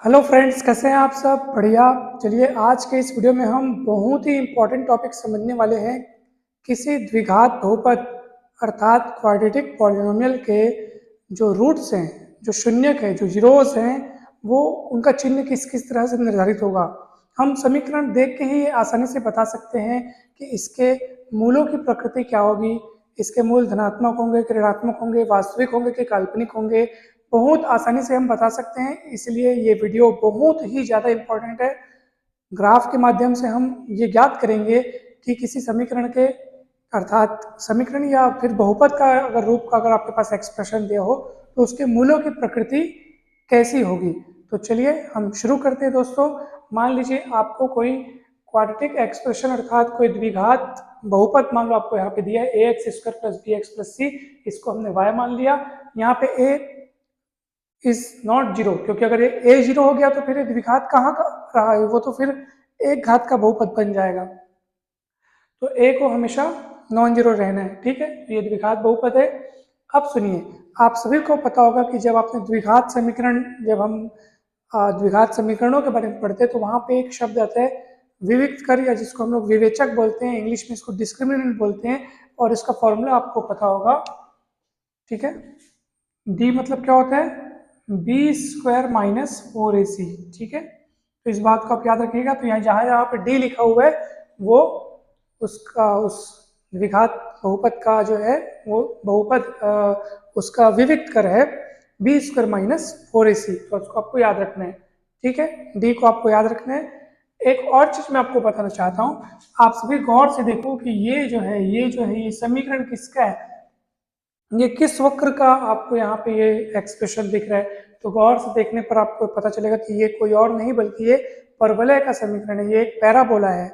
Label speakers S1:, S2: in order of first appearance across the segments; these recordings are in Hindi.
S1: हेलो फ्रेंड्स, कैसे हैं आप सब? बढ़िया। चलिए, आज के इस वीडियो में हम बहुत ही इम्पोर्टेंट टॉपिक समझने वाले हैं। किसी द्विघात बहुपद अर्थात क्वाड्रेटिक पॉलिनोमियल के जो रूट्स हैं, जो शून्यक हैं, जो जीरोस हैं, वो उनका चिन्ह किस किस तरह से निर्धारित होगा। हम समीकरण देख के ही आसानी से बता सकते हैं कि इसके मूलों की प्रकृति क्या होगी। इसके मूल धनात्मक होंगे कि ऋणात्मक होंगे, वास्तविक होंगे कि काल्पनिक होंगे, बहुत आसानी से हम बता सकते हैं। इसलिए ये वीडियो बहुत ही ज़्यादा इम्पोर्टेंट है। ग्राफ के माध्यम से हम ये ज्ञात करेंगे कि किसी समीकरण के अर्थात समीकरण या फिर बहुपद का अगर रूप का अगर आपके पास एक्सप्रेशन दिया हो तो उसके मूलों की प्रकृति कैसी होगी। तो चलिए हम शुरू करते हैं दोस्तों। मान लीजिए आपको कोई क्वाड्रेटिक एक्सप्रेशन अर्थात कोई द्विघात बहुपद मान लो आपको यहाँ पे दिया है a x square plus b x plus c. इसको हमने y मान लिया। यहाँ पे a इज नॉट जीरो, क्योंकि अगर ये a जीरो हो गया तो फिर ये द्विघात कहाँ का रहा है, वो तो फिर एक घात का बहुपद बन जाएगा। तो a को हमेशा नॉन जीरो रहना है, ठीक है। तो ये द्विघात बहुपद है। अब सुनिए, आप सभी को पता होगा कि जब आपने द्विघात समीकरण, जब हम द्विघात समीकरणों के बारे में पढ़ते हैं तो वहां पे एक शब्द आता है विविक्त कर, या जिसको हम लोग विवेचक बोलते हैं, इंग्लिश में इसको डिस्क्रिमिनेंट बोलते हैं। और इसका फॉर्मूला आपको पता होगा, ठीक है। डी मतलब क्या होता है? बी स्क्वायर माइनस 4ac, ठीक है। तो इस बात को आप याद रखिएगा। तो यहाँ जहाँ जहाँ पे डी लिखा हुआ है वो उसका उस द्विघात बहुपद का जो है वो बहुपद उसका विविक्त कर है बी स्क्वायर माइनस 4ac। तो उसको आपको याद रखना है, ठीक है। डी को आपको याद रखना है। एक और चीज मैं आपको बताना चाहता हूँ, आप सभी गौर से देखो कि ये जो है ये समीकरण किसका है, ये किस वक्र का आपको यहाँ पे ये एक्सप्रेशन दिख रहा है। तो गौर से देखने पर आपको पता चलेगा कि ये कोई और नहीं बल्कि ये परवलय का समीकरण है, ये एक पैराबोला है,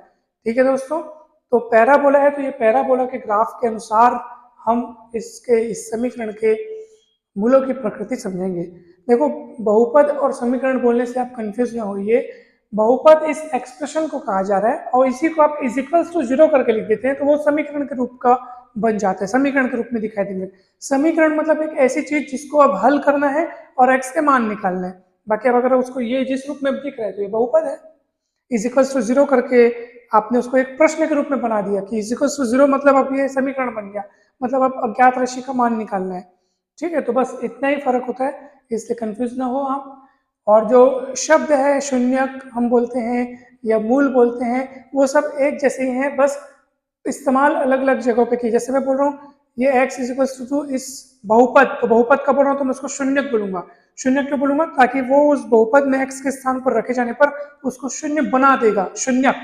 S1: ठीक है दोस्तों। तो पैराबोला है, तो ये पैराबोला के ग्राफ के अनुसार हम इस समीकरण के मूलों की प्रकृति समझेंगे। देखो, बहुपद और समीकरण बोलने से आप कंफ्यूज ना होइए। बहुपद इस एक्सप्रेशन को कहा जा रहा है और इसी को आप इज इक्वल्स टू जीरो करके लिख देते हैं तो वो समीकरण के रूप का बन जाता है, समीकरण के रूप में दिखाई देंगे। समीकरण मतलब एक ऐसी चीज जिसको अब हल करना है और एक्स के मान निकालना है। बाकी अब अगर उसको ये जिस रूप में दिख रहा है तो ये बहुपद है। इज इक्वल्स टू जीरो करके आपने उसको एक प्रश्न के रूप में बना दिया कि इज इक्वल्स टू जीरो, मतलब अब ये समीकरण बन गया, मतलब अब अज्ञात राशि का मान निकालना है, ठीक है। तो बस इतना ही फर्क होता है, इसलिए कंफ्यूज ना हो आप। और जो शब्द है शून्यक हम बोलते हैं या मूल बोलते हैं, वो सब एक जैसे ही हैं, बस इस्तेमाल अलग अलग जगहों पे की। जैसे मैं बोल रहा हूँ ये x इज इक्वल टू इस बहुपद, तो बहुपद का बोल रहा हूँ तो मैं उसको शून्यक बोलूंगा। शून्यक क्यों बोलूंगा? ताकि वो उस बहुपद में x के स्थान पर रखे जाने पर उसको शून्य बना देगा, शून्यक,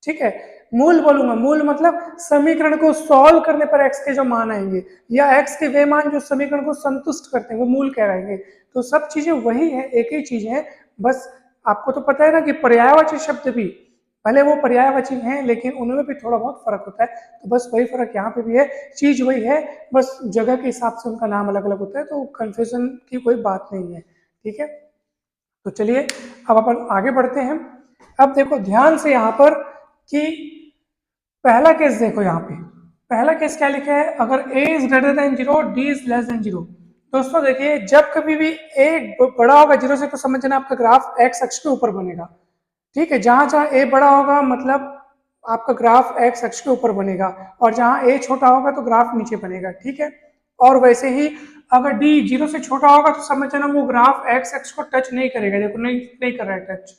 S1: ठीक है। मूल बोलूंगा, मूल मतलब समीकरण को सॉल्व करने पर x के जो मान आएंगे या x के वे मान जो समीकरण को संतुष्ट करते हैं वो मूल कहलाएंगे। तो सब चीजें वही है, एक ही चीज है। बस आपको तो पता है ना कि पर्यायवाची शब्द भी, भले वो पर्यायवाची हैं लेकिन उनमें भी थोड़ा बहुत फर्क होता है। तो बस वही फर्क यहाँ पे भी है, चीज वही है, बस जगह के हिसाब से उनका नाम अलग अलग होता है। तो कंफ्यूजन की कोई बात नहीं है, ठीक है। तो चलिए अब अपन आगे बढ़ते हैं। अब देखो ध्यान से यहाँ पर कि पहला केस देखो, यहाँ पे पहला केस क्या लिखा है, अगर a is greater than zero, d is less than zero. दोस्तों देखिए, जब कभी भी a बड़ा होगा जीरो से तो समझना आपका ग्राफ x अक्ष के ऊपर बनेगा, ठीक है। जहां जहां a बड़ा होगा मतलब आपका ग्राफ x अक्ष के ऊपर बनेगा, और जहां a छोटा होगा तो ग्राफ नीचे बनेगा, ठीक है। और वैसे ही अगर d जीरो से छोटा होगा तो समझना वो ग्राफ x अक्ष को टच नहीं करेगा, देखो नहीं नहीं कर रहा है टच।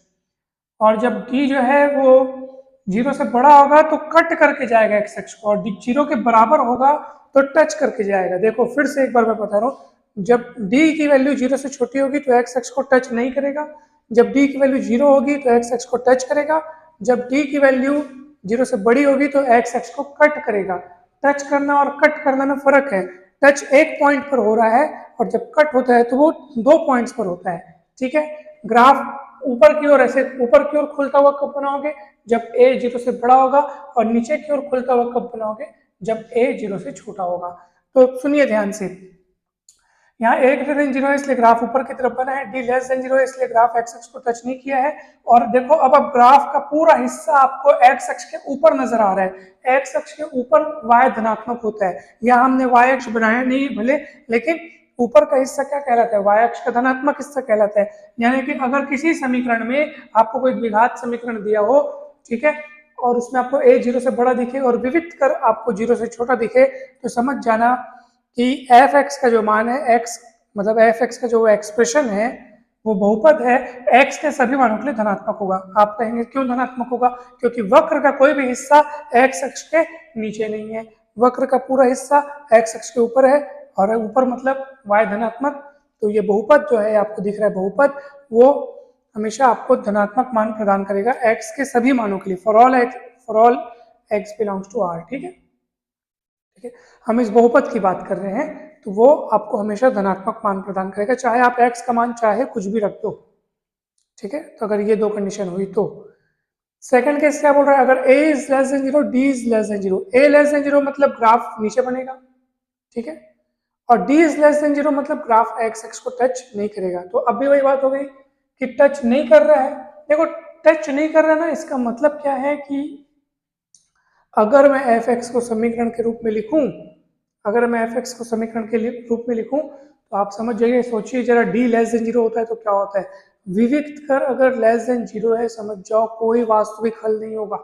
S1: और जब d जो है वो जीरो से बड़ा होगा तो कट करके जाएगा एक्स अक्ष को, और जीरो के बराबर होगा तो टच करके जाएगा। देखो फिर से एक बार मैं बता रहा हूँ, जब d की वैल्यू जीरो से छोटी होगी तो एक्स अक्ष को टच नहीं करेगा, जब d की वैल्यू जीरो होगी तो एक्स अक्ष को टच करेगा, जब d की वैल्यू जीरो से बड़ी होगी तो एक्स अक्ष को कट करेगा। टच करना और कट करना में फर्क है। टच एक पॉइंट पर हो रहा है और जब कट होता है तो वो 2 पॉइंट्स पर होता है, ठीक है। ग्राफ ऊपर की ओर ऐसे ऊपर की ओर खुलता हुआ कब बनाओगे? जब a जीरो से बड़ा होगा, और नीचे की ओर खुलता हुआ कब बनाओगे? जब a जीरो से छोटा होगा। तो सुनिए ध्यान से, यहाँ a ग्रेटर देन जीरो है इसलिए ग्राफ ऊपर की तरफ बना है, d लेस देन जीरो है इसलिए ग्राफ x अक्ष को टच नहीं किया है। और देखो अब ग्राफ का पूरा हिस्सा आपको x अक्ष के ऊपर नजर आ रहा है। x अक्ष के ऊपर y धनात्मक होता है, यहाँ हमने y अक्ष बनाया नहीं भले, लेकिन ऊपर का हिस्सा क्या कहलाता है, y अक्ष का धनात्मक हिस्सा कहलाता है। यानी कि अगर किसी समीकरण में आपको कोई द्विघात समीकरण दिया हो, ठीक है, और उसमें आपको a 0 से बड़ा दिखे और विविक्त कर आपको 0 से छोटा दिखे, तो समझ जाना कि एफ एक्स का जो मान है, एक्स मतलब एफ एक्स का जो एक्सप्रेशन है वो बहुपद है, x के सभी मानों के लिए धनात्मक होगा। आप कहेंगे क्यों धनात्मक होगा, क्योंकि वक्र का कोई भी हिस्सा x अक्ष के नीचे नहीं है, वक्र का पूरा हिस्सा x अक्ष के ऊपर है, और ऊपर मतलब y धनात्मक। तो ये बहुपद जो है आपको दिख रहा है बहुपद, वो हमेशा आपको धनात्मक मान प्रदान करेगा x के सभी मानों के लिए, for all x belongs to r। ठीक है, ठीक है, हम इस बहुपद की बात कर रहे हैं, तो वो आपको हमेशा धनात्मक मान प्रदान करेगा, चाहे आप x का मान चाहे कुछ भी रख दो। ठीक है, तो अगर ये दो कंडीशन हुई तो सेकंड केस क्या बोल रहा है, अगर a is less than 0, d is less than 0। a less than 0 मतलब ग्राफ नीचे बनेगा, ठीक है, और d इज लेस देन 0 मतलब ग्राफ x एक्स को टच नहीं करेगा। तो अब भी वही बात हो गई कि टच नहीं कर रहा है। देखो टच नहीं कर रहा ना, इसका मतलब क्या है कि अगर मैं एफ एक्स को समीकरण के रूप में लिखूं, अगर मैं एफ एक्स को समीकरण के रूप में लिखूं, तो आप समझ जाइए, सोचिए जरा, डी लेस देन 0 होता है तो क्या होता है, विविक्त कर अगर लेस देन 0 है, समझ जाओ कोई वास्तविक हल नहीं होगा,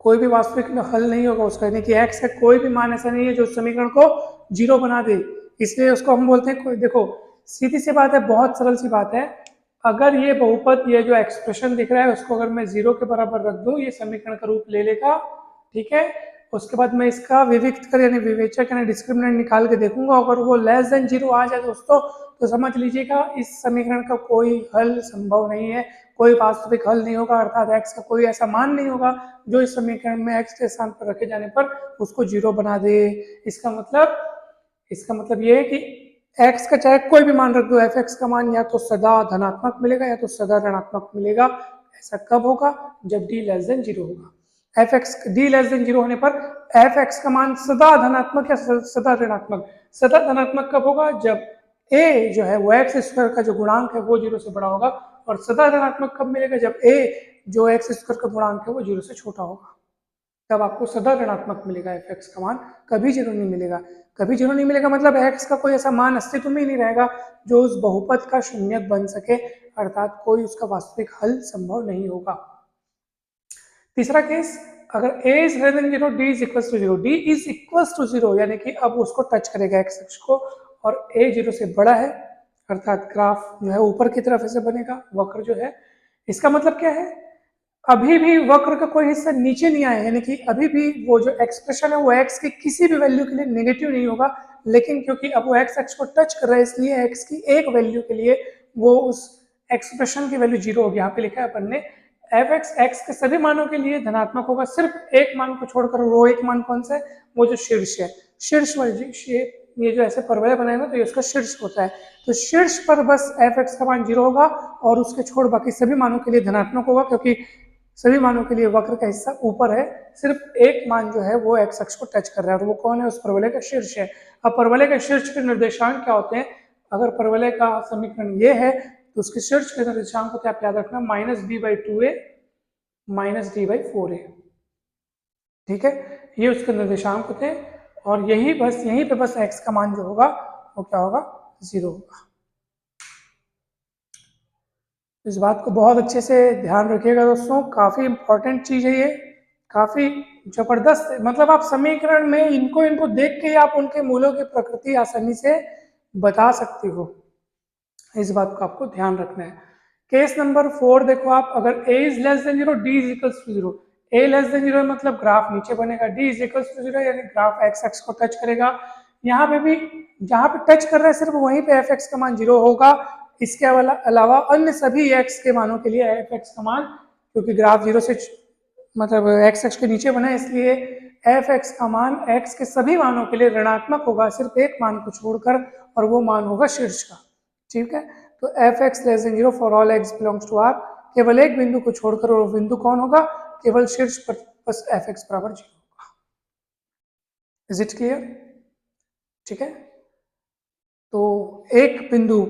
S1: कोई भी वास्तविक हल नहीं होगा उसका, यानी कि एक्स का कोई भी मान ऐसा नहीं है जो समीकरण को 0 बना दे। इसलिए उसको हम बोलते हैं, देखो सीधी सी बात है, बहुत सरल सी बात है, अगर ये बहुपद, ये जो एक्सप्रेशन दिख रहा है, उसको अगर मैं 0 के बराबर रख दूं, ये समीकरण का रूप ले लेगा, ठीक है, उसके बाद मैं इसका विविक्त कर यानी विवेचक यानी डिस्क्रिमिनेंट निकाल के देखूंगा, अगर वो लेस देन 0 आ जाए दोस्तों, तो समझ लीजिएगा इस समीकरण का कोई हल संभव नहीं है, कोई वास्तविक हल नहीं होगा, अर्थात एक्स का कोई ऐसा मान नहीं होगा जो इस समीकरण में एक्स के स्थान पर रखे जाने पर उसको 0 बना दे। इसका मतलब ये है कि x का चाहे कोई भी मान रख दो, एफ एक्स का मान या तो सदा धनात्मक मिलेगा या तो सदा ऋणात्मक मिलेगा। ऐसा कब होगा, जब d लेस देन 0 होगा। F x d less than 0 होने पर एफ एक्स का मान सदा धनात्मक या सदा ऋणात्मक, सदा धनात्मक कब होगा, जब a जो है वो एक्स स्क्वायर का जो गुणांक है वो 0 से बड़ा होगा, और सदा ऋणात्मक कब मिलेगा, जब a जो एक्स स्क्वायर का गुणांक है वो 0 से छोटा होगा, तब आपको सदा ऋणात्मक मिलेगा एफ एक्स का मान, कभी 0 नहीं मिलेगा। कभी 0 नहीं मिलेगा मतलब एक्स का कोई ऐसा मान अस्तित्व में ही नहीं रहेगा जो उस बहुपद का शून्यक बन सके, अर्थात कोई उसका वास्तविक हल संभव नहीं होगा। तीसरा केस, अगर a is greater than 0, d is equal to 0, d is equal to 0 यानी कि अब उसको टच करेगा एक्स अक्ष को, और a 0 से बड़ा है, अर्थात ग्राफ जो है ऊपर की तरफ ऐसे बनेगा, वक्र जो है, इसका मतलब क्या है, अभी भी वक्र का कोई हिस्सा नीचे नहीं आया, यानी कि अभी भी वो जो एक्सप्रेशन है वो एक्स की किसी भी वैल्यू के लिए नेगेटिव नहीं होगा, लेकिन क्योंकि अब वो एक्स एक्स को टच कर रहा है, इसलिए एक्स की एक वैल्यू के लिए वो उस एक्सप्रेशन की वैल्यू 0 होगी। यहाँ पे लिखा है अपन ने एफ एक्स एक्स के सभी मानों के लिए धनात्मक होगा, सिर्फ एक मान को छोड़कर, वो एक मान कौन सा है, वो जो शीर्ष है, शीर्ष वाली ये जो ऐसे परवलय बनाए ना, तो ये उसका शीर्ष होता है, तो शीर्ष पर बस एफ एक्स का मान 0 होगा, और उसके छोड़ बाकी सभी मानों के लिए धनात्मक होगा, क्योंकि सभी मानों के लिए वक्र का हिस्सा ऊपर है, सिर्फ एक मान जो है वो एक्स अक्ष को टच कर रहा है, और वो कौन है, उस परवलय का शीर्ष है। अब परवलय के शीर्ष के निर्देशांक क्या होते हैं, अगर परवलय का समीकरण ये है तो उसके शीर्ष के निर्देशांक होते हैं, आप याद रखना, -b/2a -d/4a, ठीक है, ये उसके निर्देशांक होते हैं, और यहीं पे बस x का मान जो होगा वो क्या होगा, 0 होगा। इस बात को बहुत अच्छे से ध्यान रखिएगा दोस्तों, काफी इंपॉर्टेंट चीज है ये, काफी जबरदस्त, मतलब आप समीकरण में इनको देख के आप उनके मूलों की प्रकृति आसानी से बता सकते हो, इस बात को आपको ध्यान रखना है। केस नंबर 4 देखो आप, अगर a is less than 0, d is equal to 0, a less than 0 मतलब ग्राफ नीचे बनेगा, d इज इक्वल टू 0 यानी ग्राफ x एक्स को टच करेगा, यहाँ पे भी जहाँ पे टच कर रहा है सिर्फ वहीं पे एफ एक्स का मान 0 होगा, इसके अलावा अन्य सभी x के मानों के लिए एफ एक्स का मान, क्योंकि ग्राफ 0 से मतलब x एक्स के नीचे बना है, इसलिए एफ एक्स का मान x के सभी मानों के लिए ऋणात्मक होगा, सिर्फ एक मान को छोड़कर, और वो मान होगा शीर्ष का, ठीक है। तो F X less than 0 for all X belongs to R, केवल एक बिंदु को छोड़कर, और वो बिंदु कौन होगा, केवल शीर्ष पर बस एफ एक्स बराबर 0 होगा। इज इट क्लियर, ठीक है। तो एक बिंदु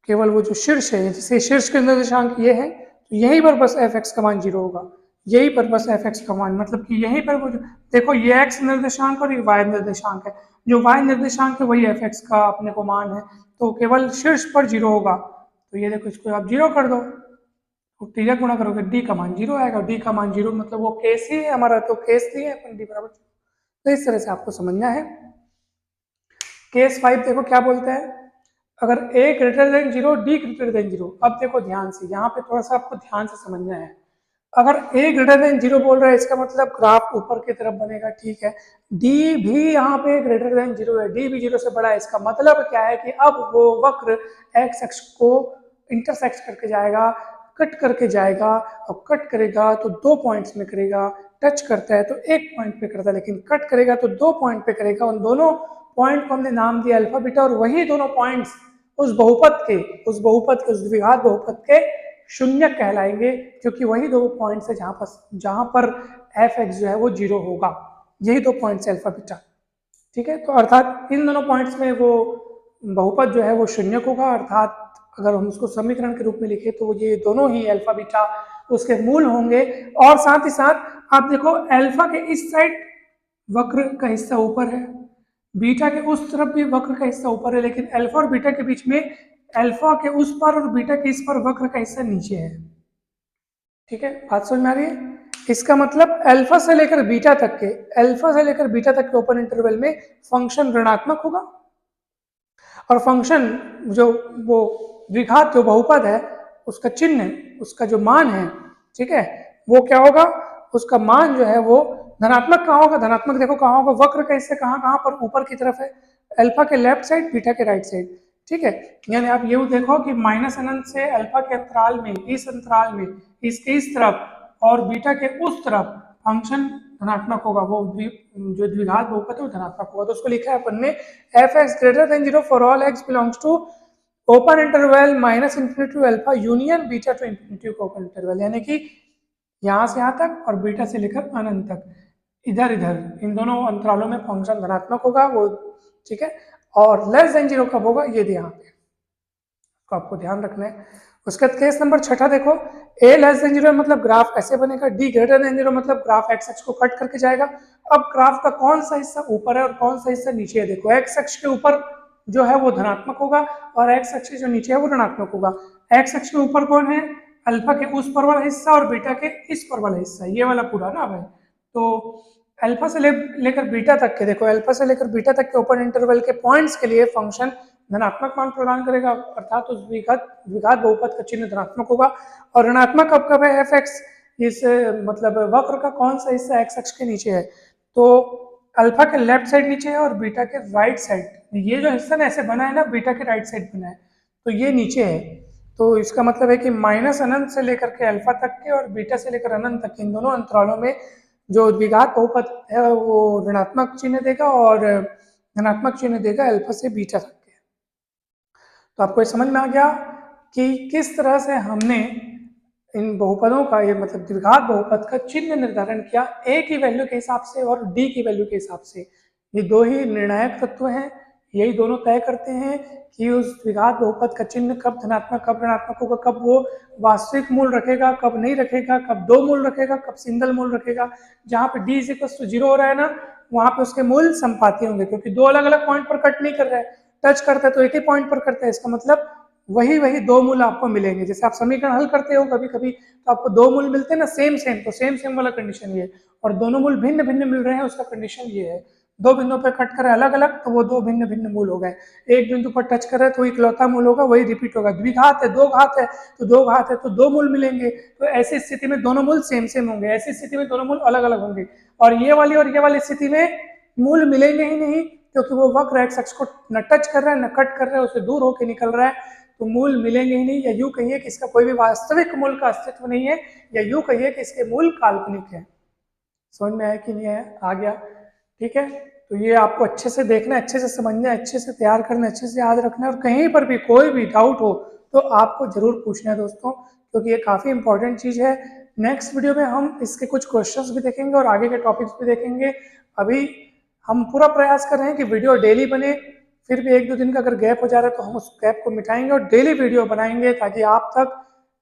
S1: केवल वो जो शीर्ष है, जैसे शीर्ष के निर्देशांक ये है, तो यहीं पर बस एफ एक्स का मान 0 होगा, यही पर्पस है fx का मान, मतलब कि यहीं पर वो देखो ये x निर्देशांक और ये y निर्देशांक है, जो y निर्देशांक है वही fx का अपने को मान है, तो केवल शीर्ष पर 0 होगा। तो ये देखो इसको आप 0 कर दो, तो टी गुणा करोगे d का मान 0 आएगा, d का मान 0 मतलब वो केस ही है हमारा, तो केस दिए अपन d बराबर। तो इस तरह से आपको समझना है। केस 5 देखो क्या बोलता है, अगर a greater than 0 d greater than 0। अब देखो ध्यान से, यहाँ पे थोड़ा सा आपको ध्यान से समझना है। अगर a ग्रेटर देन 0 बोल रहा है, इसका मतलब ग्राफ ऊपर की तरफ बनेगा, ठीक है। d भी यहाँ पे ग्रेटर देन 0 है, d भी 0 से बड़ा है, इसका मतलब क्या है कि अब वो वक्र x अक्ष को इंटरसेक्ट करके जाएगा, कट करके जाएगा, और कट करेगा तो 2 पॉइंट्स में करेगा, टच करता है तो 1 पॉइंट पे करता है, लेकिन कट करेगा तो 2 पॉइंट पे करेगा। उन दोनों पॉइंट को हमने नाम दिया अल्फा बीटा, और वही दोनों पॉइंट्स उस बहुपद के उस द्विघात बहुपद के शून्य कहलाएंगे, क्योंकि वही दो पॉइंट्स है जहां पर एफ एक्स जो है वो 0 होगा, यही दो पॉइंट्स है अल्फा बीटा, ठीक है। तो अर्थात इन दोनों पॉइंट्स में वो बहुपद जो है वो शून्यक होगा, अर्थात अगर हम उसको समीकरण के रूप में लिखे तो ये दोनों ही अल्फा बीटा उसके मूल होंगे। और साथ ही साथ आप देखो अल्फा के इस साइड वक्र का हिस्सा ऊपर है, बीटा के उस तरफ भी वक्र का हिस्सा ऊपर है, लेकिन अल्फा और बीटा के बीच में अल्फा के उस पर और बीटा के इस पर वक्र का हिस्सा नीचे है, ठीक है। बात समझ में आ रही है? इसका मतलब अल्फा से लेकर बीटा तक के ओपन इंटरवल में फंक्शन ऋणात्मक होगा, और फंक्शन जो वो द्विघात जो बहुपद है उसका चिन्ह, उसका जो मान है, ठीक है, वो क्या होगा, उसका मान जो है वो धनात्मक कहाँ होगा, धनात्मक देखो कहाँ होगा, वक्र का हिस्सा कहाँ कहाँ पर, ऊपर की तरफ है, अल्फा के लेफ्ट साइड, बीटा के राइट साइड, ठीक है। यानी आप ये देखो कि माइनस अनंत से अल्फा के अंतराल में, इस अंतराल में, इसके इस तरफ और बीटा के उस तरफ फंक्शन धनात्मक होगा, वो जो द्विघात बहुपद है वो धनात्मक होगा। तो उसको लिखा है अपन ने F X greater than 0 for all X belongs to open interval minus infinity to alpha union beta to infinity open interval, यानी कि यहाँ से यहाँ तक और बीटा से लेकर अनंत तक, इधर इधर इन दोनों अंतरालों में फंक्शन धनात्मक होगा वो, ठीक है। और लेस देन 0 कब होगा, ये यहाँ पे तो आपको ध्यान रखना है। उसके बाद केस नंबर 6 देखो, a लेस देन 0 मतलब ग्राफ ऐसे बनेगा, d ग्रेटर देन 0 मतलब ग्राफ x अक्ष को कट करके जाएगा। अब ग्राफ का कौन सा हिस्सा ऊपर है और कौन सा हिस्सा नीचे है, देखो x अक्ष के ऊपर जो है वो धनात्मक होगा और x अक्ष जो नीचे है वो ऋणात्मक होगा। x अक्ष के ऊपर कौन है, अल्फा के उस पर वाला हिस्सा और बीटा के इस पर वाला हिस्सा, ये वाला पूरा ना भाई। तो अल्फा से लेकर बीटा तक के, देखो अल्फा से लेकर बीटा तक के ओपन इंटरवल के पॉइंट्स के लिए फंक्शन धनात्मक मान प्रदान करेगा, अर्थात उस द्विघात बहुपद का चिन्ह धनात्मक होगा। और ऋणात्मक कब कब है, एफ एक्स इस मतलब वक्र का कौन सा हिस्सा एक्स अक्ष के नीचे है, तो अल्फा के लेफ्ट साइड नीचे है और बीटा के राइट साइड, ये जो हिस्सा ना ऐसे बना है ना, बीटा के राइट साइड बना है, तो ये नीचे है। तो इसका मतलब है कि माइनस अनंत से लेकर के अल्फा तक के और बीटा से लेकर अनंत तक इन दोनों अंतरालों में जो द्विघात बहुपद है वो ऋणात्मक चिन्ह देगा और धनात्मक चिन्ह देगा अल्फा से बीटा तक के। तो आपको ये समझ में आ गया कि किस तरह से हमने इन बहुपदों का, ये मतलब द्विघात बहुपद का चिन्ह निर्धारण किया a की वैल्यू के हिसाब से और d की वैल्यू के हिसाब से। ये दो ही निर्णायक तत्व हैं, यही दोनों तय करते हैं कि उस द्विघात बहुपद का चिन्ह कब धनात्मक कब ऋणात्मक होगा, कब वो वास्तविक मूल रखेगा कब नहीं रखेगा, कब दो मूल रखेगा कब सिंगल मूल रखेगा। जहाँ पे d = 0 हो रहा है ना, वहाँ पे उसके मूल संपाती होंगे, क्योंकि दो अलग अलग पॉइंट पर कट नहीं कर रहा है, टच करता है तो एक ही पॉइंट पर करता है, इसका मतलब वही दो मूल आपको मिलेंगे। जैसे आप समीकरण हल करते हो कभी कभी तो आपको दो मूल मिलते हैं ना सेम, तो सेम वाला कंडीशन ये, और दोनों मूल भिन्न भिन्न मिल रहे हैं उसका कंडीशन ये है। दो बिंदुओं पर कट कर अलग अलग तो वो दो भिन्न भिन्न मूल हो गए, एक बिंदु पर टच कर रहे तो इकलौता मूल होगा, वही रिपीट होगा। द्विघात है, दो घात है तो दो मूल मिलेंगे, तो ऐसी स्थिति में दोनों मूल सेम होंगे, ऐसी स्थिति में दोनों मूल अलग अलग होंगे। और ये वाली स्थिति में मूल मिलेंगे ही नहीं, क्योंकि वो वक्र एक्स अक्ष को न टच कर रहा है न कट कर रहा है, उससे दूर होकर निकल रहा है, तो मूल मिलेंगे ही नहीं। या यूं कहिए कि इसका कोई भी वास्तविक मूल का अस्तित्व नहीं है, या यूं कहिए कि इसके मूल काल्पनिक है। समझ में आया कि नहीं आया? आ गया, ठीक है। तो ये आपको अच्छे से देखना, अच्छे से समझना, अच्छे से तैयार करना, अच्छे से याद रखना, और कहीं पर भी कोई भी डाउट हो तो आपको जरूर पूछना है दोस्तों, क्योंकि ये काफ़ी इंपॉर्टेंट चीज़ है। नेक्स्ट वीडियो में हम इसके कुछ क्वेश्चंस भी देखेंगे और आगे के टॉपिक्स भी देखेंगे। अभी हम पूरा प्रयास कर रहे हैं कि वीडियो डेली बने, फिर भी एक दो दिन का अगर गैप हो जा रहा है तो हम उस गैप को मिटाएंगे और डेली वीडियो बनाएंगे, ताकि आप तक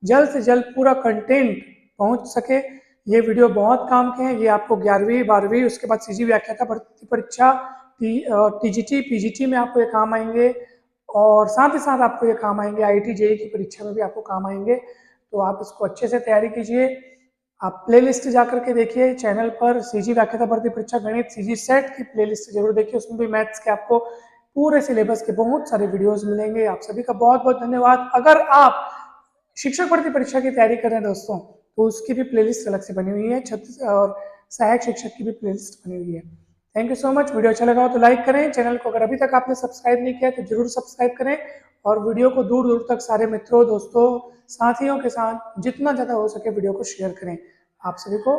S1: जल्द से जल्द पूरा कंटेंट पहुंच सके। ये वीडियो बहुत काम के हैं। ये आपको 11वीं 12वीं उसके बाद सीजी व्याख्याता भर्ती परीक्षा, टीजीटी पीजीटी में आपको ये काम आएंगे, और साथ ही साथ आपको ये काम आएंगे आईआईटी जेईई की परीक्षा में भी आपको काम आएंगे। तो आप इसको अच्छे से तैयारी कीजिए। आप प्लेलिस्ट जा करके देखिए चैनल पर, सीजी व्याख्याता भर्ती परीक्षा गणित सीजी सेट की प्लेलिस्ट जरूर देखिए, उसमें भी मैथ्स के आपको पूरे सिलेबस के बहुत सारे वीडियोस मिलेंगे। आप सभी का बहुत बहुत धन्यवाद। अगर आप शिक्षक भर्ती परीक्षा की तैयारी कर रहे हैं दोस्तों, तो उसकी भी प्लेलिस्ट अलग से बनी हुई है, और सहायक शिक्षक की भी प्लेलिस्ट बनी हुई है। Thank you so much. Video अच्छा लगा हो तो लाइक करें, चैनल को अगर अभी तक आपने सब्सक्राइब नहीं किया तो जरूर सब्सक्राइब करें, और वीडियो को दूर दूर तक सारे मित्रों, दोस्तों, साथियों के साथ जितना ज़्यादा हो सके वीडियो को शेयर करें। आप सभी को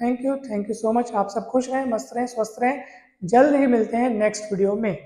S1: थैंक यू सो मच। आप सब खुश रहें, मस्त रहें, स्वस्थ रहें। जल्द ही मिलते हैं नेक्स्ट वीडियो में।